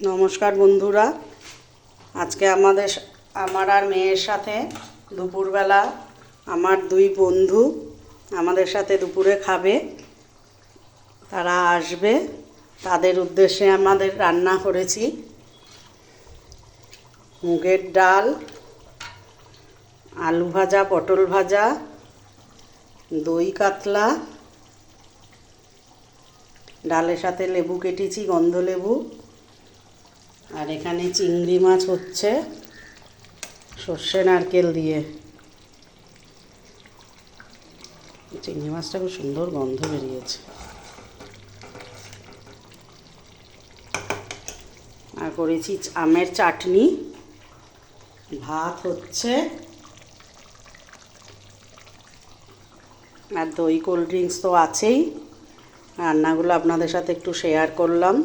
নমস্কার বন্ধুরা, আজকে আমার আর মেয়ের সাথে দুপুরবেলা আমার দুই বন্ধু আমাদের সাথে দুপুরে খাবে। তারা আসবে, তাদের উদ্দেশ্যে আমাদের রান্না করেছি মুগের ডাল, আলু ভাজা, পটল ভাজা, দই কাতলা, ডালের সাথে লেবু কেটেছি, গন্ধলেবু, আর এখানে চিংড়ি মাছ হচ্ছে সর্ষে নারকেল দিয়ে। চিংড়ি মাছটা খুব সুন্দর গন্ধ বেরিয়েছে। আর করেছি আমের চাটনি, ভাত হচ্ছে, আর দই কোল্ড ড্রিঙ্কস তো আছেই। রান্নাগুলো আপনাদের সাথে একটু শেয়ার করলাম।